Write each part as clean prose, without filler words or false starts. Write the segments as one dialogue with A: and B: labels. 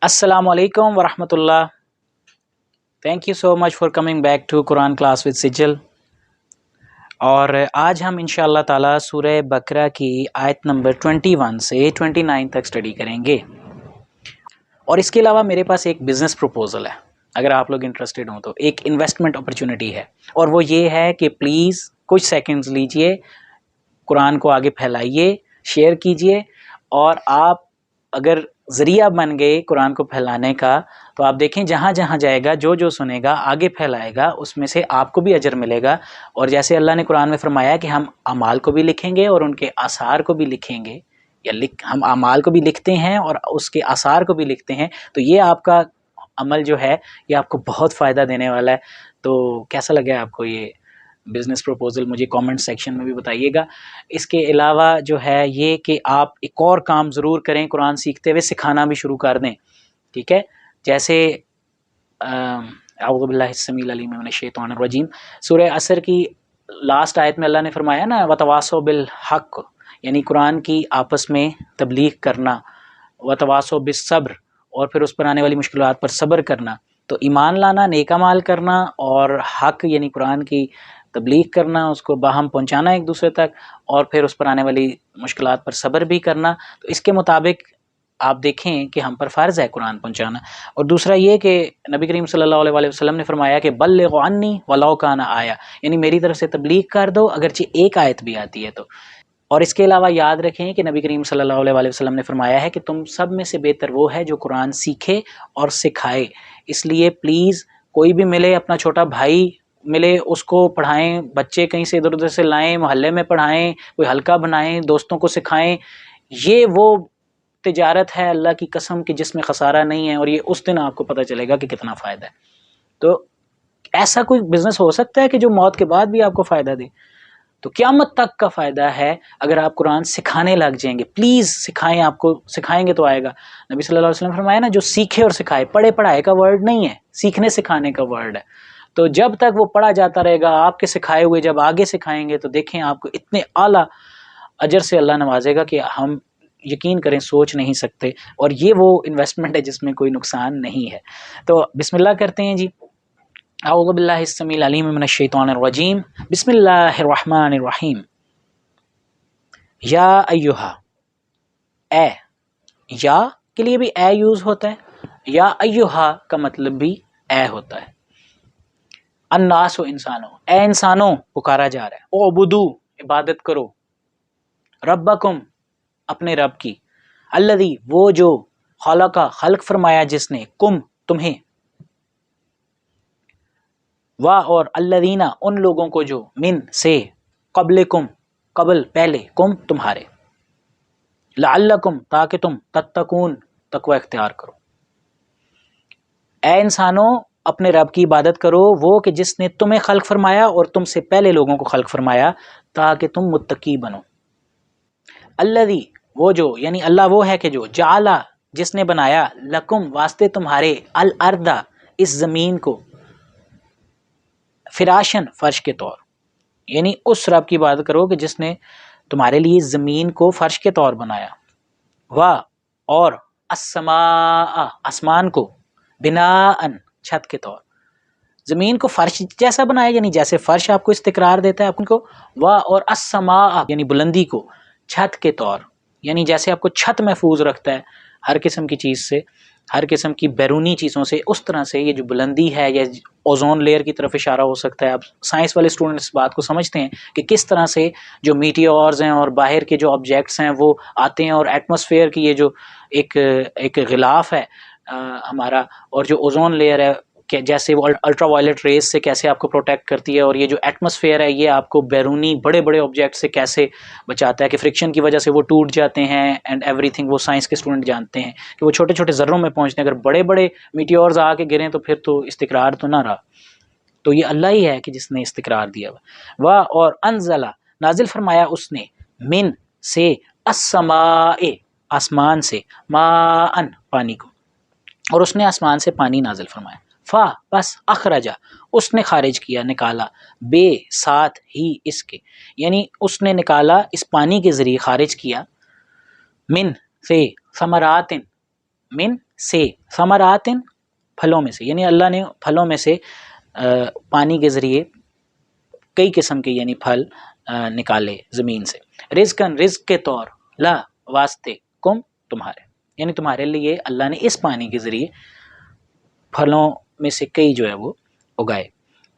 A: السلام علیکم ورحمۃ اللہ. Thank you so much for coming back to Quran class with Sajal. اور آج ہم انشاء اللہ تعالیٰ سورہ بقرہ کی آیت نمبر 21 سے 29 تک سٹڈی کریں گے. اور اس کے علاوہ میرے پاس ایک بزنس پروپوزل ہے، اگر آپ لوگ انٹرسٹڈ ہوں تو ایک انویسٹمنٹ اپرچونٹی ہے، اور وہ یہ ہے کہ پلیز کچھ سیکنڈز لیجئے، قرآن کو آگے پھیلائیے، شیئر کیجئے، اور آپ اگر ذریعہ بن گئے قرآن کو پھیلانے کا تو آپ دیکھیں جہاں جہاں جائے گا، جو جو سنے گا، آگے پھیلائے گا، اس میں سے آپ کو بھی اجر ملے گا. اور جیسے اللہ نے قرآن میں فرمایا کہ ہم اعمال کو بھی لکھیں گے اور ان کے آثار کو بھی لکھیں گے، یا ہم اعمال کو بھی لکھتے ہیں اور اس کے آثار کو بھی لکھتے ہیں، تو یہ آپ کا عمل جو ہے یہ آپ کو بہت فائدہ دینے والا ہے. تو کیسا لگا آپ کو یہ بزنس پروپوزل؟ مجھے کامنٹ سیکشن میں بھی بتائیے گا. اس کے علاوہ جو ہے یہ کہ آپ ایک اور کام ضرور کریں، قرآن سیکھتے ہوئے سکھانا بھی شروع کر دیں، ٹھیک ہے؟ جیسے اعوذ باللہ السمیع العلیم من الشیطان الرجیم، سورہ عصر کی لاسٹ آیت میں اللہ نے فرمایا نا وتواصوا بالحق، یعنی قرآن کی آپس میں تبلیغ کرنا، وتواصوا بالصبر، اور پھر اس پر آنے والی مشکلات پر صبر کرنا. تو ایمان لانا، نیک اعمال کرنا، اور حق یعنی قرآن کی تبلیغ کرنا، اس کو باہم پہنچانا ایک دوسرے تک، اور پھر اس پر آنے والی مشکلات پر صبر بھی کرنا. تو اس کے مطابق آپ دیکھیں کہ ہم پر فرض ہے قرآن پہنچانا. اور دوسرا یہ کہ نبی کریم صلی اللہ علیہ وسلم نے فرمایا کہ بلغوا عنی ولو کان آیا، یعنی میری طرف سے تبلیغ کر دو اگرچہ ایک آیت بھی آتی ہے تو. اور اس کے علاوہ یاد رکھیں کہ نبی کریم صلی اللہ علیہ وسلم نے فرمایا ہے کہ تم سب میں سے بہتر وہ ہے جو قرآن سیکھے اور سکھائے. اس لیے پلیز کوئی بھی ملے، اپنا چھوٹا بھائی ملے، اس کو پڑھائیں، بچے کہیں سے ادھر ادھر سے لائیں، محلے میں پڑھائیں، کوئی حلقہ بنائیں، دوستوں کو سکھائیں. یہ وہ تجارت ہے اللہ کی قسم کہ جس میں خسارہ نہیں ہے، اور یہ اس دن آپ کو پتہ چلے گا کہ کتنا فائدہ ہے. تو ایسا کوئی بزنس ہو سکتا ہے کہ جو موت کے بعد بھی آپ کو فائدہ دے؟ تو قیامت تک کا فائدہ ہے اگر آپ قرآن سکھانے لگ جائیں گے. پلیز سکھائیں، آپ کو سکھائیں گے تو آئے گا. نبی صلی اللہ علیہ وسلم فرمایا نا جو سیکھے اور سکھائے، پڑھے پڑھائے کا ورڈ نہیں ہے، سیکھنے سکھانے کا ورڈ ہے. تو جب تک وہ پڑھا جاتا رہے گا، آپ کے سکھائے ہوئے جب آگے سکھائیں گے تو دیکھیں آپ کو اتنے اعلیٰ اجر سے اللہ نوازے گا کہ ہم یقین کریں سوچ نہیں سکتے. اور یہ وہ انویسٹمنٹ ہے جس میں کوئی نقصان نہیں ہے. تو بسم اللہ کرتے ہیں جی. اعوذ باللہ السمیع العلیم من الشیطان الرجیم، بسم اللہ الرحمن الرحیم. یا ایہا، اے، یا کے لیے بھی اے یوز ہوتا ہے، یا ایہا کا مطلب بھی اے ہوتا ہے. الناس و انسانوں، اے انسانوں پکارا جا رہا ہے. اعبدو، عبادت کرو، ربکم، اپنے رب کی، الذی، وہ جو، خلق، خلق فرمایا جس نے، کم، تمہیں، وا، اور الذین، ان لوگوں کو جو، من، سے، قبلکم، قبل، پہلے، کم، تمہارے، لعلکم، تاکہ تم، تتقون، تقوی اختیار کرو. اے انسانوں اپنے رب کی عبادت کرو، وہ کہ جس نے تمہیں خلق فرمایا اور تم سے پہلے لوگوں کو خلق فرمایا تاکہ تم متقی بنو. الذی، وہ جو، یعنی اللہ وہ ہے کہ جو، جعلا، جس نے بنایا، لکم، واسطے تمہارے، الارض، اس زمین کو، فراشن، فرش کے طور. یعنی اس رب کی عبادت کرو کہ جس نے تمہارے لیے زمین کو فرش کے طور بنایا. وا، اور، السماء، آسمان کو، بناءً، چھت کے طور. زمین کو فرش جیسا بنایا، یعنی جیسے فرش آپ کو استقرار دیتا ہے، آپ کو، وا، اور السماء، یعنی بلندی کو، چھت کے طور، یعنی جیسے آپ کو چھت محفوظ رکھتا ہے ہر قسم کی چیز سے، ہر قسم کی بیرونی چیزوں سے، اس طرح سے یہ جو بلندی ہے، یا اوزون لیئر کی طرف اشارہ ہو سکتا ہے. اب سائنس والے اسٹوڈنٹ اس بات کو سمجھتے ہیں کہ کس طرح سے جو میٹیورز ہیں اور باہر کے جو آبجیکٹس ہیں وہ آتے ہیں، اور ایٹماسفیئر کی یہ جو ایک غلاف ہے ہمارا، اور جو اوزون لیئر ہے کہ جیسے وہ الٹرا وائلٹ ریز سے کیسے آپ کو پروٹیکٹ کرتی ہے، اور یہ جو ایٹماسفیئر ہے یہ آپ کو بیرونی بڑے بڑے آبجیکٹ سے کیسے بچاتا ہے کہ فرکشن کی وجہ سے وہ ٹوٹ جاتے ہیں، اینڈ ایوری تھنگ. وہ سائنس کے اسٹوڈنٹ جانتے ہیں کہ وہ چھوٹے چھوٹے ذروں میں پہنچتے ہیں، اگر بڑے بڑے میٹیورز آ کے گریں تو پھر تو استقرار تو نہ رہا. تو یہ اللہ ہی ہے کہ جس نے استقرار دیا ہوا. وا، اور انزلہ، نازل فرمایا اس نے، من، سے، السماء، آسمان سے، ماءً، پانی کو، اور اس نے آسمان سے پانی نازل فرمایا. فا، بس، اخرجا، اس نے خارج کیا، نکالا، بے، ساتھ ہی اس کے، یعنی اس نے نکالا اس پانی کے ذریعے، خارج کیا، من، سے، ثمرات، من سے، ثمراتن پھلوں میں سے، یعنی اللہ نے پھلوں میں سے پانی کے ذریعے کئی قسم کے یعنی پھل نکالے زمین سے، رزقن رزق کے طور، لا واسطے، کم تمہارے، یعنی تمہارے لیے اللہ نے اس پانی کے ذریعے پھلوں میں سے کئی جو ہے وہ اگائے،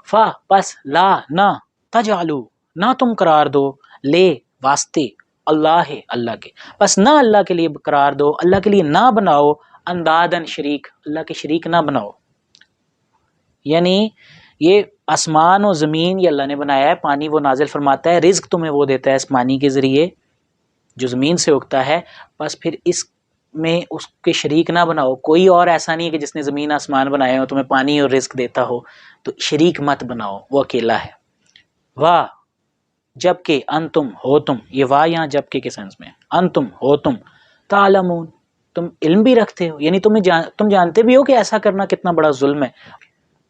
A: فا پس لا نہ، تجعلو نہ تم قرار دو، لے واسطے، اللہ اللہ کے، بس نہ اللہ کے لیے قرار دو، اللہ کے لیے نہ بناؤ، اندادن شریک، اللہ کے شریک نہ بناؤ، یعنی یہ آسمان و زمین یہ اللہ نے بنایا ہے، پانی وہ نازل فرماتا ہے، رزق تمہیں وہ دیتا ہے اس پانی کے ذریعے جو زمین سے اگتا ہے، بس پھر اس میں اس کے شریک نہ بناؤ، کوئی اور ایسا نہیں ہے کہ جس نے زمین آسمان بنائے ہو تمہیں پانی اور رزق دیتا ہو، تو شریک مت بناؤ، وہ اکیلا ہے، واہ جب کہ انتم ہو تم، یہ واہ یہاں جب کہ کے سینس میں، انتم ہو تم، تعلمون تم علم بھی رکھتے ہو، یعنی تم جانتے بھی ہو کہ ایسا کرنا کتنا بڑا ظلم ہے،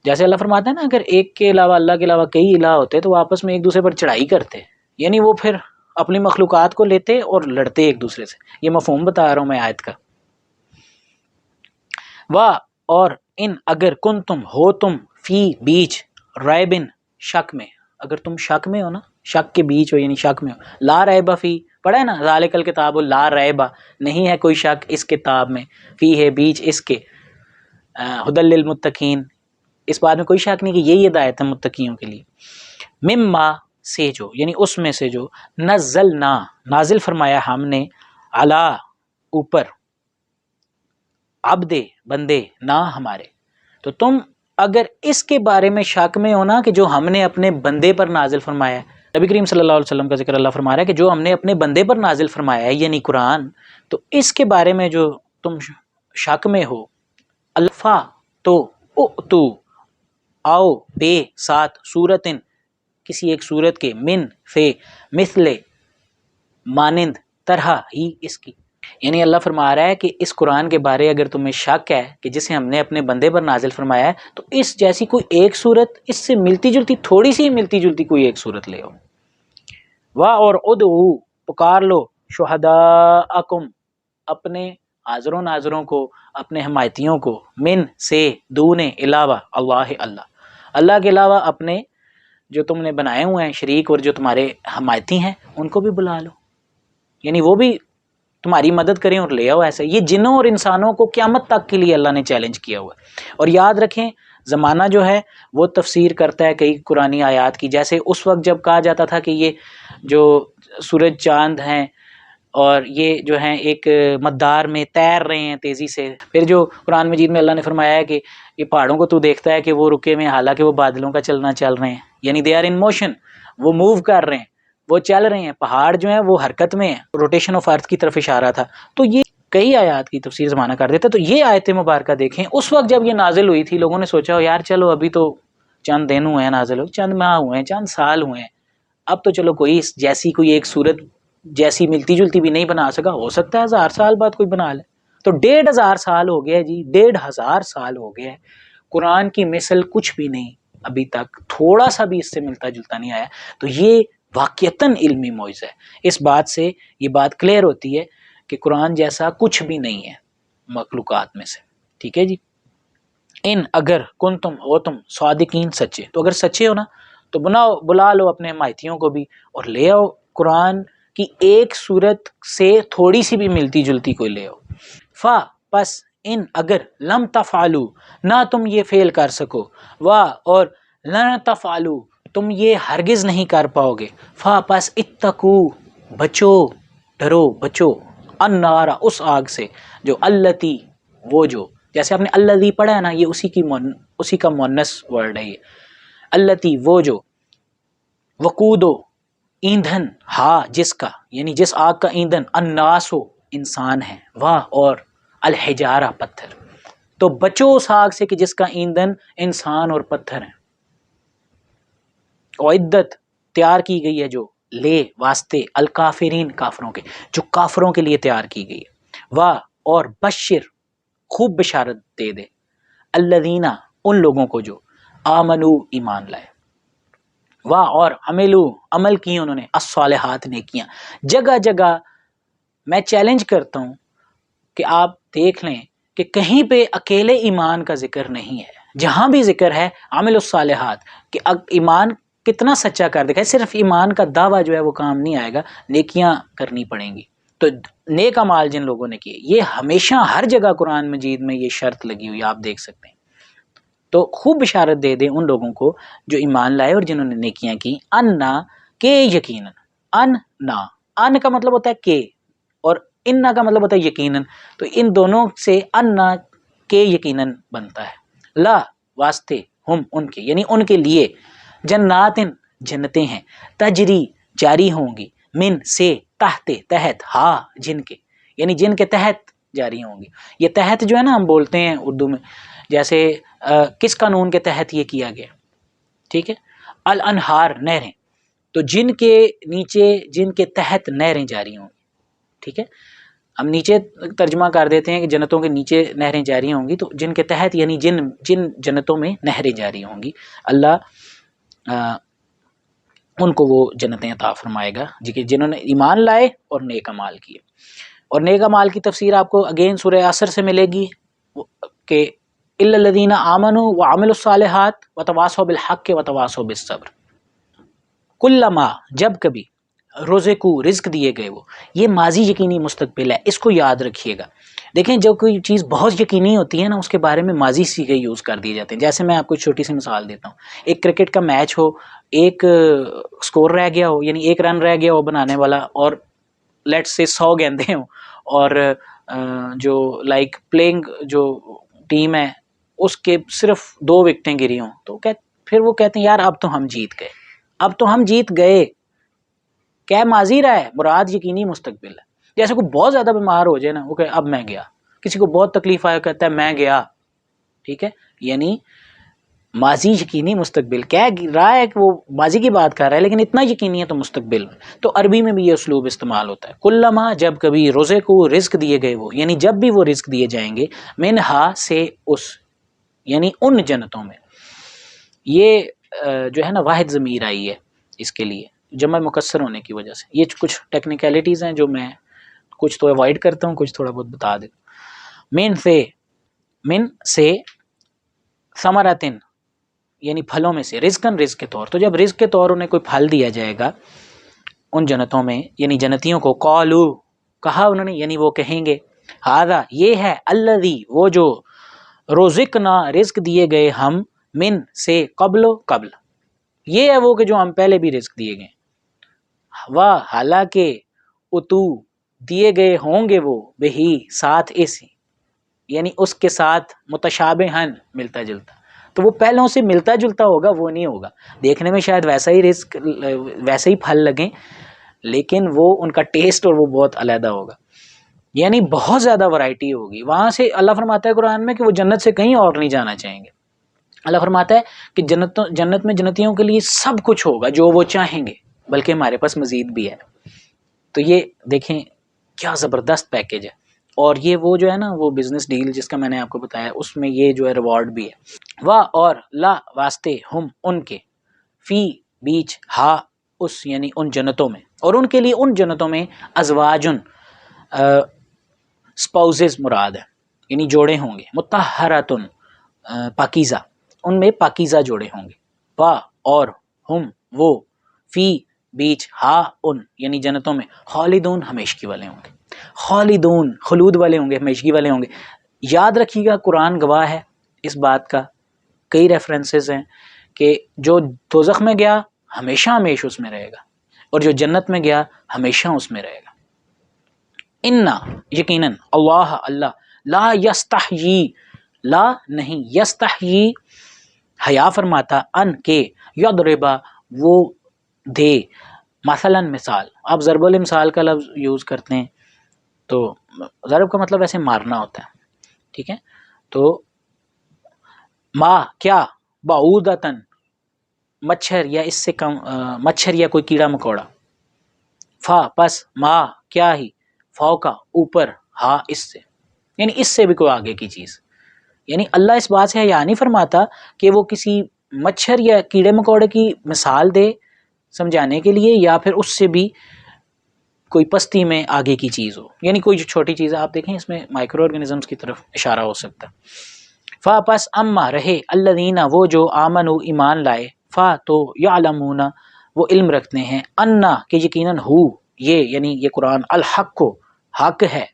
A: جیسے اللہ فرماتا ہے نا اگر ایک کے علاوہ اللہ کے علاوہ کئی الہ ہوتے تو وہ آپس میں ایک دوسرے پر چڑھائی کرتے، یعنی وہ پھر اپنی مخلوقات کو لیتے اور لڑتے ایک دوسرے سے، یہ مفہوم بتا رہا ہوں میں آیت کا، واہ اور ان اگر کن تم ہو تم فی بیچ ریبن شک میں، اگر تم شک میں ہو نا، شک کے بیچ ہو یعنی شک میں ہو، لا ریبہ فی پڑھا ہے نا، ذالک الکتاب لا ریبہ نہیں ہے کوئی شک اس کتاب میں، فی ہے بیچ اس کے، ھدی للمتقین اس بات میں کوئی شک نہیں کہ یہی ہدایت ہے متقیوں کے لیے، مما سے جو یعنی اس میں سے جو نزلنا نازل فرمایا ہم نے، علی اوپر، عبد بندے نہ ہمارے، تو تم اگر اس کے بارے میں شک میں ہو نا کہ جو ہم نے اپنے بندے پر نازل فرمایا ہے، نبی کریم صلی اللہ علیہ وسلم کا ذکر اللہ فرما رہا ہے کہ جو ہم نے اپنے بندے پر نازل فرمایا ہے یعنی قرآن، تو اس کے بارے میں جو تم شک میں ہو، الفا تو تو آؤ بے ساتھ صورتن کسی ایک صورت کے، من فے مثل مانند طرح ہی اس کی، یعنی اللہ فرما رہا ہے کہ اس قرآن کے بارے اگر تمہیں شک ہے کہ جسے ہم نے اپنے بندے پر نازل فرمایا ہے تو اس جیسی کوئی ایک صورت، اس سے ملتی جلتی تھوڑی سی ملتی جلتی کوئی ایک صورت لے آؤ، واہ اور ادعو پکار لو، شہداءکم اپنے حاضر و ناظروں کو، اپنے حمایتیوں کو، من سے دون علاوہ اللہ اللہ کے علاوہ اپنے جو تم نے بنائے ہوئے ہیں شریک اور جو تمہارے حمایتی ہیں ان کو بھی بلا لو، یعنی وہ بھی تمہاری مدد کریں اور لے آؤ ایسا، یہ جنوں اور انسانوں کو قیامت تک کے لیے اللہ نے چیلنج کیا ہوا ہے، اور یاد رکھیں زمانہ جو ہے وہ تفسیر کرتا ہے کئی قرآنی آیات کی، جیسے اس وقت جب کہا جاتا تھا کہ یہ جو سورج چاند ہیں اور یہ جو ہیں ایک مدار میں تیر رہے ہیں تیزی سے، پھر جو قرآن مجید میں اللہ نے فرمایا ہے کہ یہ پہاڑوں کو تو دیکھتا ہے کہ وہ رکے میں حالانکہ وہ بادلوں کا چلنا چل رہے ہیں، یعنی دے آر ان موشن، وہ موو کر رہے ہیں، وہ چل رہے ہیں، پہاڑ جو ہیں وہ حرکت میں ہیں، روٹیشن آف ارتھ کی طرف اشارہ تھا، تو یہ کئی آیات کی تفسیر زمانہ کر دیتا، تو یہ آیت مبارکہ دیکھیں اس وقت جب یہ نازل ہوئی تھی لوگوں نے سوچا ہو یار چلو ابھی تو چند دن ہوئے ہیں نازل ہوئے، چند ماہ ہوئے ہیں، چند سال ہوئے ہیں، اب تو چلو کوئی جیسی کوئی ایک صورت جیسی ملتی جلتی بھی نہیں بنا سکا، ہو سکتا ہے 1000 سال بعد کوئی بنا لے، تو 1500 سال ہو گیا جی، 1500 سال ہو گیا ہے، قرآن کی مثل کچھ بھی نہیں ابھی تک، تھوڑا سا بھی اس سے ملتا جلتا نہیں آیا، تو یہ واقعتاً علمی معجزہ ہے، اس بات سے یہ بات کلیئر ہوتی ہے کہ قرآن جیسا کچھ بھی نہیں ہے مخلوقات میں سے، ٹھیک ہے جی، ان اگر کن تم ہو تم صادقین سچے، تو اگر سچے ہو نا تو بلا لو اپنے حمایتیوں کو بھی اور لے آؤ قرآن کی ایک صورت سے تھوڑی سی بھی ملتی جلتی کوئی لے آؤ، فا پس ان اگر لم تفعلو نہ تم یہ فعل کر سکو، وا اور لن تفعلو تم یہ ہرگز نہیں کر پاؤ گے، فا پس اتقو بچو، ڈرو بچو، النار اس آگ سے، جو اللتی وہ جو، جیسے آپ نے الذی پڑھا ہے نا یہ اسی کا مؤنث ورڈ ہے، یہ اللتی وہ جو، وقودو ایندھن ہا جس کا، یعنی جس آگ کا ایندھن، الناسو انسان ہے، واہ اور الحجارہ پتھر، تو بچو اس آگ سے کہ جس کا ایندھن انسان اور پتھر ہیں، عدت تیار کی گئی ہے جو، لے واسطے، الکافرین کافروں کے، جو کافروں کے لیے تیار کی گئی ہے، واہ اور بشر خوب بشارت دے دے، الذین ان لوگوں کو جو، آمنو ایمان لائے، واہ اور عملو عمل کی انہوں نے، الصالحات نیکیاں، جگہ جگہ میں چیلنج کرتا ہوں کہ آپ دیکھ لیں کہ کہیں پہ اکیلے ایمان کا ذکر نہیں ہے، جہاں بھی ذکر ہے عامل الصالحات کہ ایمان کتنا سچا کر دکھائے، صرف ایمان کا دعویٰ جو ہے وہ کام نہیں آئے گا، نیکیاں کرنی پڑیں گی۔ تو نیک اعمال جن لوگوں نے کیے، یہ ہمیشہ ہر جگہ قرآن مجید میں یہ شرط لگی ہوئی آپ دیکھ سکتے ہیں۔ تو خوب بشارت دے دیں ان لوگوں کو جو ایمان لائے اور جنہوں نے نیکیاں کی، انا کہ یقیناً، ان کا مطلب ہوتا ہے کہ، اور انا کا مطلب ہوتا ہے یقیناً، تو ان دونوں سے انا کہ یقیناً بنتا ہے۔ لا واسطے، ہم ان کے، یعنی ان کے لیے، جناتن جنتیں ہیں، تجری جاری ہوں گی، من سے، تحت، ہا جن کے، یعنی جن کے تحت جاری ہوں گی۔ یہ تحت جو ہے نا ہم بولتے ہیں اردو میں، جیسے کس قانون کے تحت یہ کیا گیا، ٹھیک ہے، الانہار نہریں، تو جن کے نیچے، جن کے تحت نہریں جاری ہوں گی، ٹھیک ہے۔ ہم نیچے ترجمہ کر دیتے ہیں کہ جنتوں کے نیچے نہریں جاری ہوں گی، تو جن کے تحت یعنی جن جنتوں میں نہریں جاری ہوں گی، اللہ ان کو وہ جنتیں عطا فرمائے گا جنہوں نے ایمان لائے اور نیک اعمال کیے۔ اور نیک اعمال کی تفسیر آپ کو اگین سورہ عصر سے ملے گی کہ الا الذین آمنوا وعملوا الصالحات وتواصوا بالحق وتواصوا بالصبر۔ کلما، جب کبھی، رزقو، رزق دیے گئے، وہ یہ ماضی یقینی مستقبل ہے، اس کو یاد رکھیے گا۔ دیکھیں جب کوئی چیز بہت یقینی ہوتی ہے نا، اس کے بارے میں ماضی صیغے یوز کر دیے جاتے ہیں۔ جیسے میں آپ کو چھوٹی سی مثال دیتا ہوں، ایک کرکٹ کا میچ ہو، ایک سکور رہ گیا ہو، یعنی ایک رن رہ گیا ہو بنانے والا، اور لیٹ سے 100 گیندیں ہوں، اور جو لائک پلینگ جو ٹیم ہے اس کے صرف 2 وکٹیں گری ہوں، تو پھر وہ کہتے ہیں یار اب تو ہم جیت گئے، اب تو ہم جیت گئے۔ کیا ماضی رہا ہے، مراد یقینی مستقبل ہے۔ جیسے کوئی بہت زیادہ بیمار ہو جائے نا، وہ کہ اب میں گیا، کسی کو بہت تکلیف آیا کہتا ہے میں گیا، ٹھیک ہے، یعنی ماضی یقینی مستقبل کہہ رہا ہے کہ وہ ماضی کی بات کر رہا ہے، لیکن اتنا یقینی ہے تو مستقبل میں۔ تو عربی میں بھی یہ اسلوب استعمال ہوتا ہے، کلما، جب کبھی، روزے کو، رزق دیے گئے وہ، یعنی جب بھی وہ رزق دیے جائیں گے، منہا سے، اس، یعنی ان جنتوں میں۔ یہ جو ہے نا واحد ضمیر آئی ہے اس کے لیے جمع مکسر ہونے کی وجہ سے۔ یہ کچھ ٹیکنیکلٹیز ہیں جو میں کچھ تو اوائڈ کرتا ہوں، کچھ تھوڑا بہت بتا دیتا ہوں۔ من سے ثمراتن، یعنی پھلوں میں سے، رزقن، رزق کے طور، تو جب رزق کے طور انہیں کوئی پھل دیا جائے گا ان جنتوں میں، یعنی جنتیوں کو، قالو، کہا انہوں نے، یعنی وہ کہیں گے، ھذا، یہ ہے، الذی، وہ جو، رزقنا، رزق دیے گئے ہم، من سے، قبل، یہ ہے وہ کہ جو ہم پہلے بھی رزق دیے گئے، حالانکہ اتو، دیے گئے ہوں گے وہ، بہی، ساتھ اس، یعنی اس کے ساتھ، متشابہن، ملتا جلتا، تو وہ پہلوں سے ملتا جلتا ہوگا، وہ نہیں ہوگا دیکھنے میں شاید ویسا ہی رزق، ویسے ہی پھل لگیں، لیکن وہ ان کا ٹیسٹ اور وہ بہت علیحدہ ہوگا، یعنی بہت زیادہ ورائٹی ہوگی وہاں سے۔ اللہ فرماتا ہے قرآن میں کہ وہ جنت سے کہیں اور نہیں جانا چاہیں گے۔ اللہ فرماتا ہے کہ جنت میں جنتیوں کے لیے سب کچھ ہوگا جو وہ چاہیں گے، بلکہ ہمارے پاس مزید بھی ہے۔ تو یہ دیکھیں کیا زبردست پیکیج ہے، اور یہ وہ جو ہے نا وہ بزنس ڈیل جس کا میں نے آپ کو بتایا، اس میں یہ جو ہے ریوارڈ بھی ہے۔ واہ، اور، لا واسطے، ہم ان کے، فی بیچ، ہا اس، یعنی ان جنتوں میں، اور ان کے لیے ان جنتوں میں، ازواجن، سپاؤزز مراد ہے، یعنی جوڑے ہوں گے، مطہراتن، پاکیزہ، ان میں پاکیزہ جوڑے ہوں گے، وا، اور، ہم وہ، فی بیچ، ہا ان، یعنی جنتوں میں، خالدون، ہمیشگی والے ہوں گے، خالدون، خلود والے ہوں گے، ہمیشگی والے ہوں گے۔ یاد رکھیے گا قرآن گواہ ہے اس بات کا، کئی ریفرنسز ہیں کہ جو دوزخ میں گیا ہمیشہ ہمیشہ اس میں رہے گا، اور جو جنت میں گیا ہمیشہ اس میں رہے گا۔ انا، یقیناً، اللہ، لا یستحیی، لا نہیں، یستحیی، حیا فرماتا، ان کے، یضربا، وہ دے، مثلا، مثال، آپ ضرب الامثال کا لفظ یوز کرتے ہیں تو ضرب کا مطلب ایسے مارنا ہوتا ہے، ٹھیک ہے، تو ما، کیا، بعودتن، مچھر یا اس سے کم، مچھر یا کوئی کیڑا مکوڑا، فا، پس، ما، کیا ہی، فوقا، اوپر، ہا، اس سے، یعنی اس سے بھی کوئی آگے کی چیز، یعنی اللہ اس بات سے حیا نہیں فرماتا کہ وہ کسی مچھر یا کیڑے مکوڑے کی مثال دے سمجھانے کے لیے، یا پھر اس سے بھی کوئی پستی میں آگے کی چیز ہو، یعنی کوئی جو چھوٹی چیز ہے، آپ دیکھیں اس میں مائکرو آرگنزمس کی طرف اشارہ ہو سکتا ہے۔ فا پس اما رہے الذین وہ جو آمنوا ایمان لائے، فا تو یعلمون وہ علم رکھتے ہیں، انا کہ یقیناً ہو یہ یعنی یہ قرآن الحق کو حق ہے،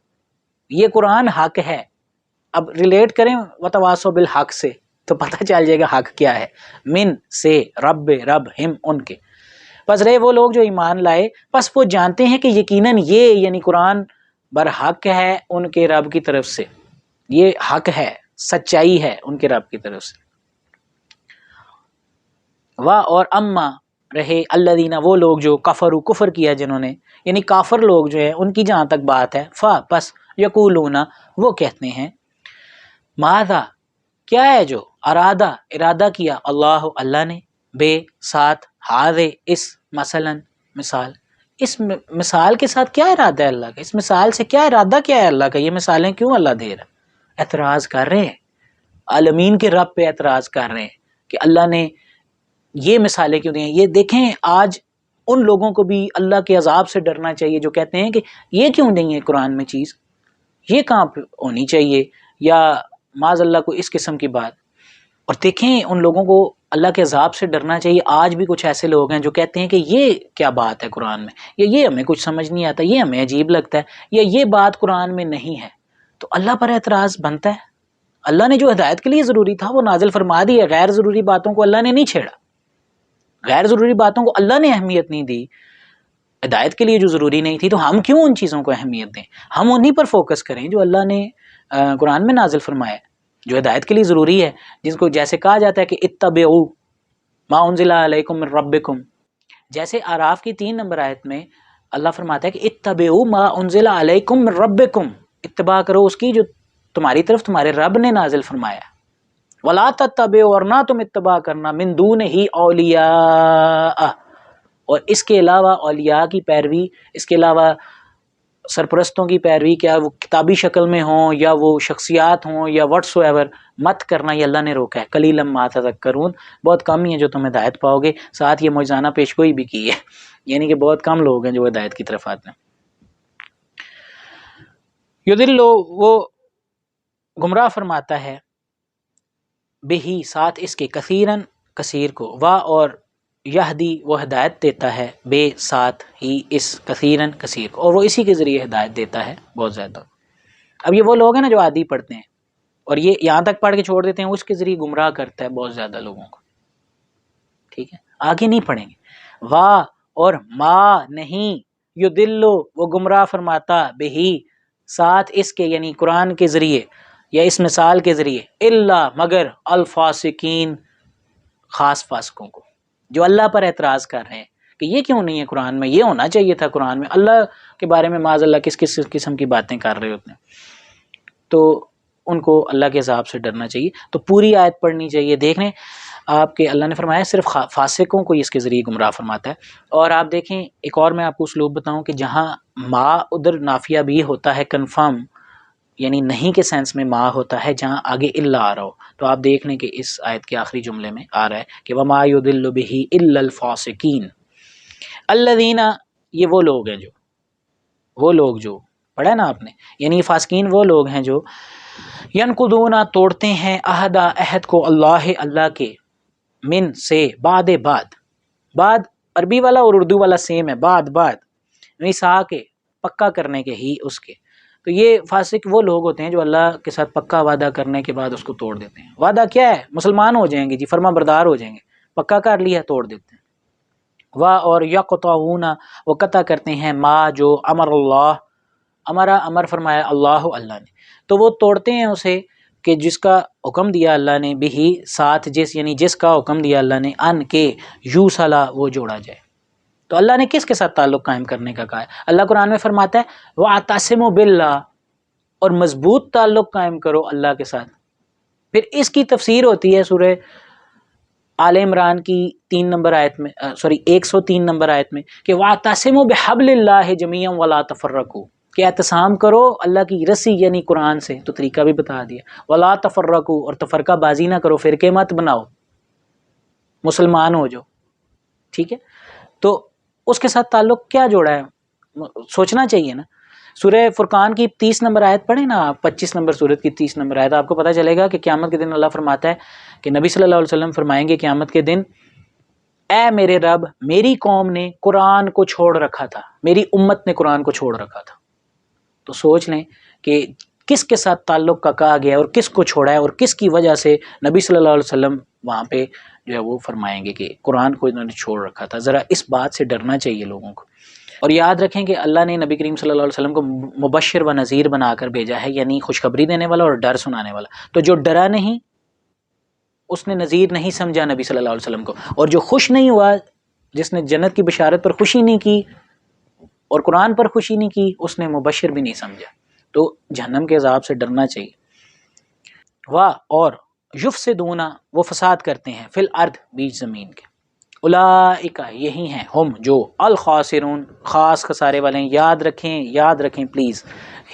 A: یہ قرآن حق ہے۔ اب ریلیٹ کریں وتواصوا بالحق سے تو پتہ چل جائے گا حق کیا ہے، من سے رب ہم ان کے، پس رہے وہ لوگ جو ایمان لائے، پس وہ جانتے ہیں کہ یقیناً یہ یعنی قرآن برحق ہے ان کے رب کی طرف سے، یہ حق ہے، سچائی ہے ان کے رب کی طرف سے۔ وا اور اما رہے الذین وہ لوگ جو کفروا کفر کیا جنہوں نے، یعنی کافر لوگ جو ہیں ان کی جہاں تک بات ہے، فا پس یقولون وہ کہتے ہیں، ماذا کیا ہے جو ارادہ کیا اللہ نے، بے ساتھ ہاذے اس مثلا مثال، اس مثال کے ساتھ کیا ارادہ ہے اللہ کا، اس مثال سے کیا ارادہ کیا ہے اللہ کا، یہ مثالیں کیوں اللہ دے رہا ہے؟ اعتراض کر رہے ہیں، عالمین کے رب پہ اعتراض کر رہے ہیں کہ اللہ نے یہ مثالیں کیوں دی ہیں۔ یہ دیکھیں آج ان لوگوں کو بھی اللہ کے عذاب سے ڈرنا چاہیے جو کہتے ہیں کہ یہ کیوں نہیں ہے قرآن میں چیز، یہ کہاں پہ ہونی چاہیے، یا معاذ اللہ کو اس قسم کی بات۔ اور دیکھیں ان لوگوں کو اللہ کے عذاب سے ڈرنا چاہیے۔ آج بھی کچھ ایسے لوگ ہیں جو کہتے ہیں کہ یہ کیا بات ہے قرآن میں، یا یہ ہمیں کچھ سمجھ نہیں آتا، یہ ہمیں عجیب لگتا ہے، یا یہ بات قرآن میں نہیں ہے، تو اللہ پر اعتراض بنتا ہے۔ اللہ نے جو ہدایت کے لیے ضروری تھا وہ نازل فرما دی ہے، غیر ضروری باتوں کو اللہ نے نہیں چھیڑا، غیر ضروری باتوں کو اللہ نے اہمیت نہیں دی، ہدایت کے لیے جو ضروری نہیں تھی، تو ہم کیوں ان چیزوں کو اہمیت دیں؟ ہم انہی پر فوکس کریں جو اللہ نے قرآن میں نازل فرمایا، جو ہدایت کے لیے ضروری ہے، جس کو جیسے کہا جاتا ہے کہ اتبعوا ما انزل علیکم من ربکم، جیسے اعراف کی 3 نمبر آیت میں اللہ فرماتا ہے کہ اتبعوا ما انزل علیکم من ربکم، اتباع کرو اس کی جو تمہاری طرف تمہارے رب نے نازل فرمایا، ولا تتبعوا اور نہ تم اتباع کرنا من دونہ اولیاء، اور اس کے علاوہ اولیاء کی پیروی، اس کے علاوہ سرپرستوں کی پیروی، کیا وہ کتابی شکل میں ہوں یا وہ شخصیات ہوں یا واٹس ایور، مت کرنا، یہ اللہ نے روکا ہے۔ قلیلا ما تذکرون، بہت کم ہی ہیں جو تم ہدایت پاؤ گے۔ ساتھ یہ معجزانہ پیشگوئی بھی کی ہے، یعنی کہ بہت کم لوگ ہیں جو ہدایت کی طرف آتے ہیں۔ یضل وہ گمراہ فرماتا ہے، بہی ساتھ اس کے کثیرن کثیر کو، وا اور یہدی وہ ہدایت دیتا ہے، بے ساتھ ہی اس کثیرن کثیر کو، اور وہ اسی کے ذریعے ہدایت دیتا ہے بہت زیادہ۔ اب یہ وہ لوگ ہیں نا جو عادی پڑھتے ہیں اور یہ یہاں تک پڑھ کے چھوڑ دیتے ہیں، اس کے ذریعے گمراہ کرتا ہے بہت زیادہ لوگوں کو، ٹھیک ہے، آگے نہیں پڑھیں گے۔ وا اور ما نہیں، یضل وہ گمراہ فرماتا، بہی ساتھ اس کے یعنی قرآن کے ذریعے یا اس مثال کے ذریعے، الا مگر الفاسقین خاص فاسقوں کو، جو اللہ پر اعتراض کر رہے ہیں کہ یہ کیوں نہیں ہے قرآن میں، یہ ہونا چاہیے تھا قرآن میں، اللہ کے بارے میں معاذ اللہ کس کس قسم کی باتیں کر رہے ہوتے ہیں، تو ان کو اللہ کے عذاب سے ڈرنا چاہیے۔ تو پوری آیت پڑھنی چاہیے۔ دیکھ لیں آپ کے اللہ نے فرمایا صرف فاسقوں کو اس کے ذریعے گمراہ فرماتا ہے۔ اور آپ دیکھیں ایک اور میں آپ کو اسلوب بتاؤں کہ جہاں ما ادھر نافیہ بھی ہوتا ہے کنفرم، یعنی نہیں کے سینس میں ما ہوتا ہے، جہاں آگے الا آ رہا ہو، تو آپ دیکھ لیں کہ اس آیت کے آخری جملے میں آ رہا ہے کہ وما یضل بہ الا الفاسقین، الذین یہ وہ لوگ ہیں جو پڑھا نا آپ نے، یعنی فاسقین وہ لوگ ہیں جو ینقضون توڑتے ہیں عہد کو، اللہ کے، من سے بعد عربی والا اور اردو والا سیم ہے، بعد میثاق کے پکا کرنے کے ہی اس کے، تو یہ فاسق وہ لوگ ہوتے ہیں جو اللہ کے ساتھ پکا وعدہ کرنے کے بعد اس کو توڑ دیتے ہیں۔ وعدہ کیا ہے؟ مسلمان ہو جائیں گے جی، فرما بردار ہو جائیں گے، پکا کر لیا توڑ دیتے ہیں۔ وا اور یقطعون وہ قطع کرتے ہیں، ما جو امر اللہ امر فرمایا اللہ نے، تو وہ توڑتے ہیں اسے کہ جس کا حکم دیا اللہ نے، بھی ساتھ جس یعنی جس کا حکم دیا اللہ نے، ان کے یوصلا وہ جوڑا جائے۔ تو اللہ نے کس کے ساتھ تعلق قائم کرنے کا کہا ہے؟ اللہ قرآن میں فرماتا ہے وَاعْتَصِمُوا بِاللَّهِ، اور مضبوط تعلق قائم کرو اللہ کے ساتھ۔ پھر اس کی تفسیر ہوتی ہے سورہ آل عمران کی 3 نمبر آیت میں 103 نمبر آیت میں کہ وَاعْتَصِمُوا بِحَبْلِ اللَّهِ جَمِيعًا وَلَا تَفَرَّقُوا، کہ اعتصام کرو اللہ کی رسی یعنی قرآن سے، تو طریقہ بھی بتا دیا، وَلَا تَفَرَّقُوا اور تفرقہ بازی نہ کرو، فرقے مت بناؤ، مسلمان ہو جو، ٹھیک ہے۔ تو اس کے ساتھ تعلق کیا جوڑا ہے؟ سوچنا چاہیے نا. سورہ فرقان کی 30 نمبر آیت پڑھیں نا آپ، 25 نمبر سورت کی 30 نمبر آیت، آپ کو پتہ چلے گا کہ قیامت کے دن اللہ فرماتا ہے کہ نبی صلی اللہ علیہ وسلم فرمائیں گے قیامت کے دن، اے میرے رب، میری قوم نے قرآن کو چھوڑ رکھا تھا، میری امت نے قرآن کو چھوڑ رکھا تھا. تو سوچ لیں کہ کس کے ساتھ تعلق کا کہا گیا اور کس کو چھوڑا ہے، اور کس کی وجہ سے نبی صلی اللہ علیہ وسلم وہاں پہ جو ہے وہ فرمائیں گے کہ قرآن کو انہوں نے چھوڑ رکھا تھا. ذرا اس بات سے ڈرنا چاہیے لوگوں کو. اور یاد رکھیں کہ اللہ نے نبی کریم صلی اللہ علیہ وسلم کو مبشر و نذیر بنا کر بھیجا ہے، یعنی خوشخبری دینے والا اور ڈر سنانے والا. تو جو ڈرا نہیں اس نے نذیر نہیں سمجھا نبی صلی اللہ علیہ وسلم کو، اور جو خوش نہیں ہوا، جس نے جنت کی بشارت پر خوشی نہیں کی اور قرآن پر خوشی نہیں کی، اس نے مبشر بھی نہیں سمجھا. تو جہنم کے عذاب سے ڈرنا چاہیے. واہ، اور یفسدون، وہ فساد کرتے ہیں، فی الارض، بیچ زمین کے. اولئک، یہی ہیں، ہم جو، الخاسرون، خاص خسارے والے ہیں. یاد رکھیں پلیز،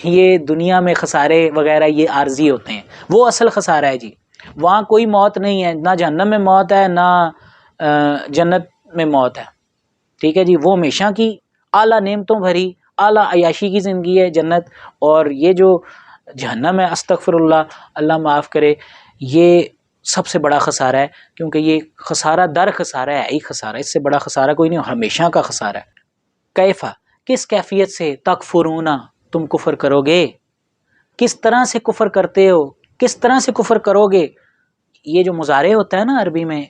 A: یہ دنیا میں خسارے وغیرہ یہ عارضی ہوتے ہیں، وہ اصل خسارہ ہے جی. وہاں کوئی موت نہیں ہے، نہ جہنم میں موت ہے نہ جنت میں موت ہے. ٹھیک ہے جی، وہ ہمیشہ کی اعلیٰ نعمتوں بھری اعلیٰ عیاشی کی زندگی ہے جنت، اور یہ جو جہنم ہے، استغفر اللہ، اللہ معاف کرے، یہ سب سے بڑا خسارہ ہے. کیونکہ یہ خسارہ در خسارہ ہے ہی خسارہ، اس سے بڑا خسارہ کوئی نہیں، ہمیشہ کا خسارہ ہے. کیفا، کس کیفیت سے، تکفرون، تم کفر کرو گے، کس طرح سے کفر کرتے ہو، کس طرح سے کفر کرو گے. یہ جو مضارع ہوتا ہے نا عربی میں،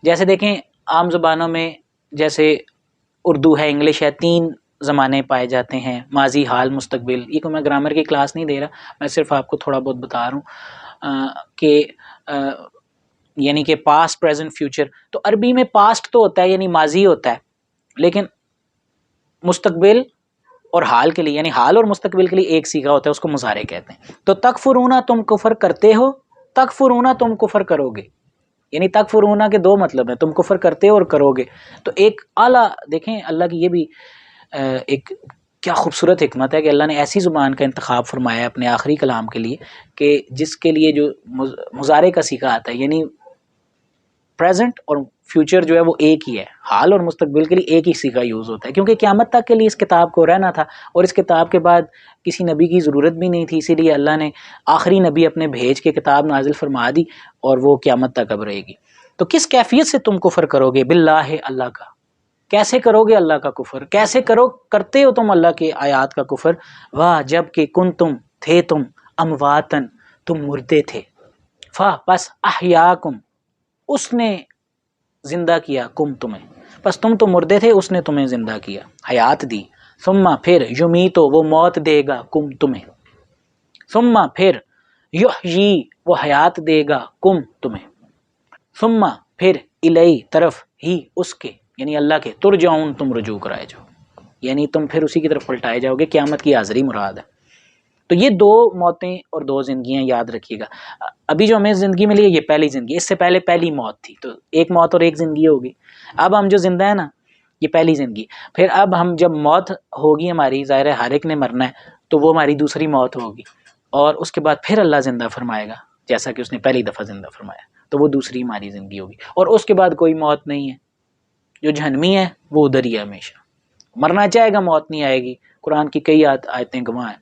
A: جیسے دیکھیں عام زبانوں میں جیسے اردو ہے، انگلش ہے، 3 زمانے پائے جاتے ہیں، ماضی، حال، مستقبل. یہ کو میں گرامر کی کلاس نہیں دے رہا، میں صرف آپ کو تھوڑا بہت بتا رہا ہوں کہ یعنی کہ پاسٹ، پریزنٹ، فیوچر. تو عربی میں پاسٹ تو ہوتا ہے یعنی ماضی ہوتا ہے، لیکن مستقبل اور حال کے لیے، یعنی حال اور مستقبل کے لیے ایک صیغہ ہوتا ہے، اس کو مضارع کہتے ہیں. تو تکفرون، تم کفر کرتے ہو، تکفرون، تم کفر کرو گے. یعنی تکفرون کے 2 مطلب ہیں، تم کفر کرتے ہو اور کرو گے. تو ایک اعلیٰ، دیکھیں اللہ کی یہ بھی ایک کیا خوبصورت حکمت ہے کہ اللہ نے ایسی زبان کا انتخاب فرمایا ہے اپنے آخری کلام کے لیے کہ جس کے لیے جو مضارع کا صیغہ آتا ہے، یعنی پریزنٹ اور فیوچر جو ہے وہ ایک ہی ہے، حال اور مستقبل کے لیے ایک ہی صیغہ یوز ہوتا ہے. کیونکہ قیامت تک کے لیے اس کتاب کو رہنا تھا، اور اس کتاب کے بعد کسی نبی کی ضرورت بھی نہیں تھی، اسی لیے اللہ نے آخری نبی اپنے بھیج کے کتاب نازل فرما دی، اور وہ قیامت تک اب رہے گی. تو کس کیفیت سے تم کفر کرو گے، باللہ، اللہ کا. کیسے کرو گے اللہ کا کفر، کیسے کرتے ہو تم اللہ کے آیات کا کفر. واہ، جب کہ کنتم، تھے تم، امواتن، تم مردے تھے. پس احیاکم، اس نے زندہ کیا، کم، تمہیں، پس تم تو مردے تھے، اس نے تمہیں زندہ کیا، حیات دی. ثم، پھر، یمیتو، وہ موت دے گا، کم، تمہیں. ثم، پھر، یحیی، وہ حیات دے گا، کم، تمہیں. ثم، پھر، الی، طرف، ہی، اس کے، یعنی اللہ کے، ترجعون، تم رجوع کرائے جاؤ، یعنی تم پھر اسی کی طرف پلٹائے جاؤ گے. قیامت کی حاضری مراد ہے. تو یہ 2 موتیں اور 2 زندگیاں یاد رکھیے گا. ابھی جو ہمیں زندگی ملی ہے یہ پہلی زندگی، اس سے پہلے پہلی موت تھی، تو ایک موت اور ایک زندگی ہوگی. اب ہم جو زندہ ہیں نا، یہ پہلی زندگی. پھر اب ہم جب موت ہوگی ہماری، ظاہر ہے ہر ایک نے مرنا ہے، تو وہ ہماری دوسری موت ہوگی، اور اس کے بعد پھر اللہ زندہ فرمائے گا جیسا کہ اس نے پہلی دفعہ زندہ فرمایا، تو وہ دوسری ہماری زندگی ہوگی. اور اس کے بعد کوئی موت نہیں ہے. جو جہنمی ہے وہ ادھر ہی ہے ہمیشہ، مرنا چاہے گا موت نہیں آئے گی. قرآن کی کئی آیتیں گواہ ہیں.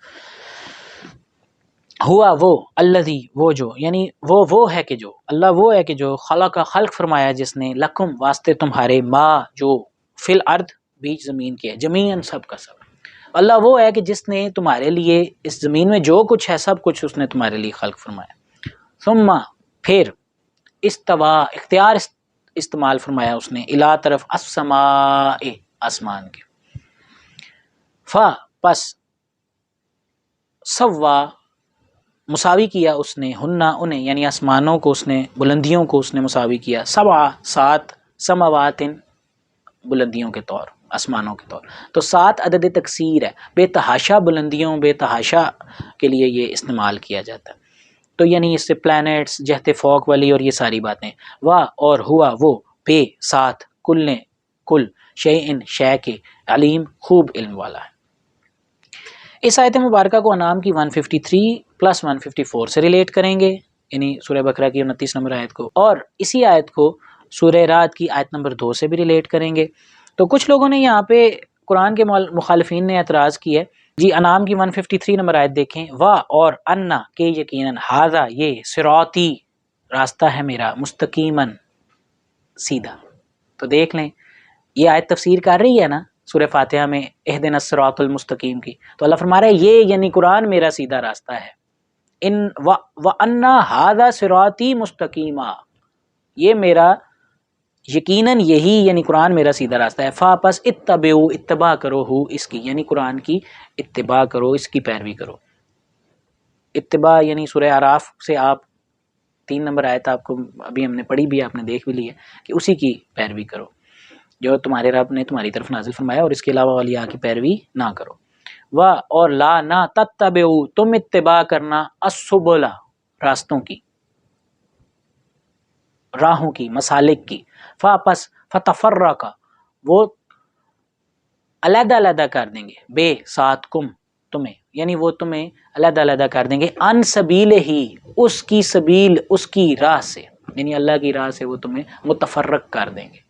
A: ہوا وہ، الذی، وہ جو، یعنی وہ ہے کہ جو، اللہ وہ ہے کہ جو، خلق فرمایا جس نے، لکم، واسطے تمہارے، ما، جو، فی الارض، بیچ زمین کے ہے، جمیعاً، سب کا سب. اللہ وہ ہے کہ جس نے تمہارے لیے اس زمین میں جو کچھ ہے سب کچھ اس نے تمہارے لیے خلق فرمایا. ثم، پھر، استوا، اختیار استعمال فرمایا اس نے، الا، طرف، السماء، آسمان کے. پس، سوا، مساوی کیا اس نے، ہننا، انہیں، یعنی آسمانوں کو اس نے، بلندیوں کو اس نے مساوی کیا، 7 سماوات، بلندیوں کے طور، آسمانوں کے طور. تو 7 عدد تکثیر ہے، بے تحاشا بلندیوں، بے تحاشا کے لیے یہ استعمال کیا جاتا ہے. تو یعنی اس سے پلانٹس، جہت فوق والی اور یہ ساری باتیں. واہ، اور، ہوا وہ، بے، ساتھ، کل، شیئن، شے کے، علیم، خوب علم والا ہے. اس آیت مبارکہ کو انعام کی 153 + 154 سے ریلیٹ کریں گے، یعنی سورہ بقرہ کی 29 نمبر آیت کو، اور اسی آیت کو سورہ رعد کی آیت نمبر 2 سے بھی ریلیٹ کریں گے. تو کچھ لوگوں نے یہاں پہ قرآن کے مخالفین نے اعتراض کیا ہے جی، انعام کی 153 نمبر آیت دیکھیں، واہ اور انا کہ یقیناً، ہاذا یہ، صراطی راستہ ہے میرا، مستقیماً سیدھا. تو دیکھ لیں یہ آیت تفسیر کر رہی ہے نا سورہ فاتحہ میں اہدنا الصراط المستقیم کی. تو اللہ فرما رہا ہے یہ یعنی قرآن میرا سیدھا راستہ ہے. ان وَأَنَّ هَذَا صِرَاطِي مُسْتَقِيمًا، یہ میرا یقیناً یہی یعنی قرآن میرا سیدھا راستہ ہے. فا پس اتبعوا اتباع کرو ہو اس کی، یعنی قرآن کی اتباع کرو، اس کی پیروی کرو. اتباع یعنی سورہ اعراف سے آپ 3 نمبر آیت آپ کو ابھی ہم نے پڑھی بھی، آپ نے دیکھ بھی لی ہے کہ اسی کی پیروی کرو جو تمہارے رب نے تمہاری طرف نازل فرمایا، اور اس کے علاوہ اولیاء کی پیروی نہ کرو. اور لا نہ تتبعوا تم اتباع کرنا السبل راستوں کی، راہوں کی، مسالک کی. پس فتفرق وہ علیحدہ علیحدہ کر دیں گے، بے ساتھ کم تمہیں، یعنی وہ تمہیں علیحدہ علیحدہ کر دیں گے، ان سبیل ہی اس کی سبیل، اس کی راہ سے، یعنی اللہ کی راہ سے وہ تمہیں متفرق کر دیں گے.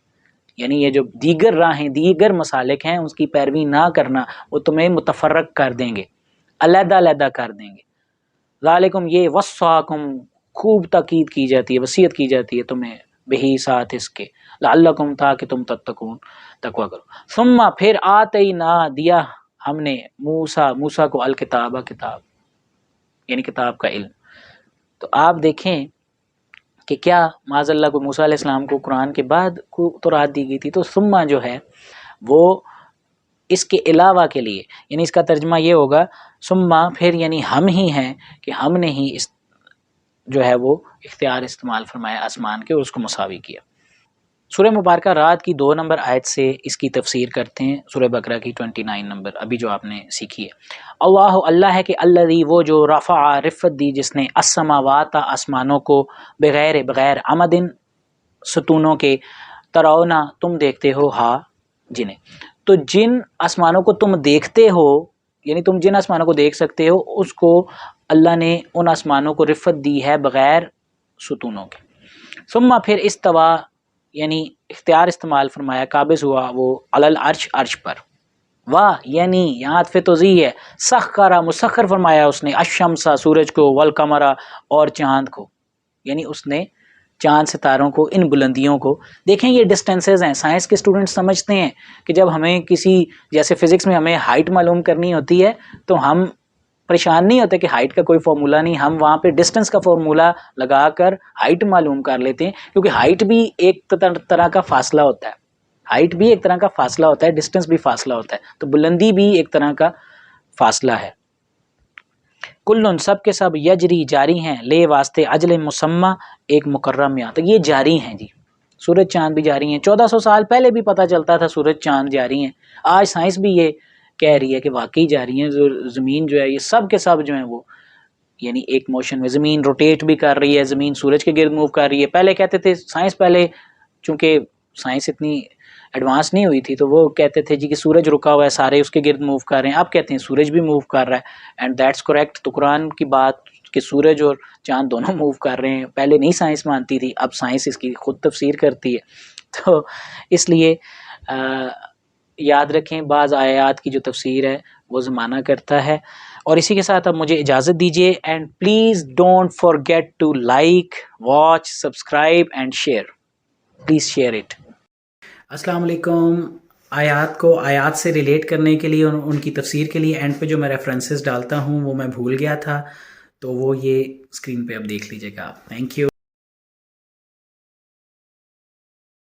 A: یعنی یہ جو دیگر راہیں، دیگر مسالک ہیں، اس کی پیروی نہ کرنا وہ تمہیں متفرق کر دیں گے، علیحدہ علیحدہ کر دیں گے. ذالکم یہ وصاکم خوب تاکید کی جاتی ہے، وصیت کی جاتی ہے تمہیں، بہی ساتھ اس کے، لعلکم تاکہ تم تتقون تقوی کرو. ثم پھر آتینا دیا ہم نے موسیٰ کو الکتاب کتاب، یعنی کتاب کا علم. تو آپ دیکھیں کہ کیا معاذ اللہ کو موسیٰ علیہ السلام کو قرآن کے بعد کو تورات دی گئی تھی، تو ثم جو ہے وہ اس کے علاوہ کے لیے، یعنی اس کا ترجمہ یہ ہوگا ثم پھر یعنی ہم ہی ہیں کہ ہم نے ہی اس جو ہے وہ اختیار استعمال فرمایا آسمان کے اور اس کو مساوی کیا. سورہ مبارکہ رات کی 2 نمبر آیت سے اس کی تفسیر کرتے ہیں، سورہ بقرہ کی 29 نمبر ابھی جو آپ نے سیکھی ہے. اللہ ہے کہ الذی وہ جو رفع رفت دی جس نے السماوات آسمانوں کو بغیر عمدن ستونوں کے، ترونا تم دیکھتے ہو، ہاں جنہیں، تو جن آسمانوں کو تم دیکھتے ہو، یعنی تم جن آسمانوں کو دیکھ سکتے ہو اس کو اللہ نے ان آسمانوں کو رفت دی ہے بغیر ستونوں کے. ثم پھر استوا یعنی اختیار استعمال فرمایا، قابض ہوا وہ علی العرش عرش پر. واہ یعنی یہاں عطف توضیح ہے، سخر مسخر فرمایا اس نے، الشمس سورج کو، والقمر اور چاند کو، یعنی اس نے چاند ستاروں کو، ان بلندیوں کو. دیکھیں یہ ڈسٹینسز ہیں، سائنس کے اسٹوڈنٹ سمجھتے ہیں کہ جب ہمیں کسی جیسے فزکس میں ہمیں ہائٹ معلوم کرنی ہوتی ہے تو ہم پریشان نہیں ہوتے کہ ہائٹ کا کوئی فارمولہ نہیں، ہم وہاں پہ ڈسٹنس کا فارمولہ لگا کر ہائٹ معلوم کر لیتے ہیں، کیونکہ ہائٹ بھی ایک طرح کا فاصلہ ہوتا ہے، ہائٹ بھی ایک طرح کا فاصلہ ہوتا ہے، ڈسٹنس بھی فاصلہ ہوتا ہے، تو بلندی بھی ایک طرح کا فاصلہ ہے. کلن سب کے سب یجری جاری ہیں، لے واسطے اجل مسمى ایک مقرر میعاد تک، یہ جاری ہیں جی. سورج چاند بھی جاری ہیں، 1400 سال پہلے بھی پتہ چلتا تھا سورج چاند جاری ہیں، آج سائنس بھی یہ کہہ رہی ہے کہ واقعی جاری ہیں. زمین جو ہے یہ سب کے سب جو ہیں وہ یعنی ایک موشن میں، زمین روٹیٹ بھی کر رہی ہے، زمین سورج کے گرد موو کر رہی ہے. پہلے کہتے تھے سائنس، پہلے چونکہ سائنس اتنی ایڈوانس نہیں ہوئی تھی تو وہ کہتے تھے جی کہ سورج رکا ہوا ہے، سارے اس کے گرد موو کر رہے ہیں. اب کہتے ہیں سورج بھی موو کر رہا ہے، اینڈ دیٹس کریکٹ. تو قرآن کی بات کہ سورج اور چاند دونوں موو کر رہے ہیں پہلے نہیں سائنس مانتی تھی، اب سائنس اس کی خود تفسیر کرتی ہے. تو اس لیے یاد رکھیں بعض آیات کی جو تفسیر ہے وہ زمانہ کرتا ہے. اور اسی کے ساتھ اب مجھے اجازت دیجیے، and please don't forget to like, watch, subscribe and share, please share it. السلام علیکم. آیات سے ریلیٹ کرنے کے لیے، ان کی تفسیر کے لیے اینڈ پہ جو میں ریفرنسز ڈالتا ہوں وہ میں بھول گیا تھا، تو وہ یہ اسکرین پہ اب دیکھ لیجیے گا آپ. Thank you.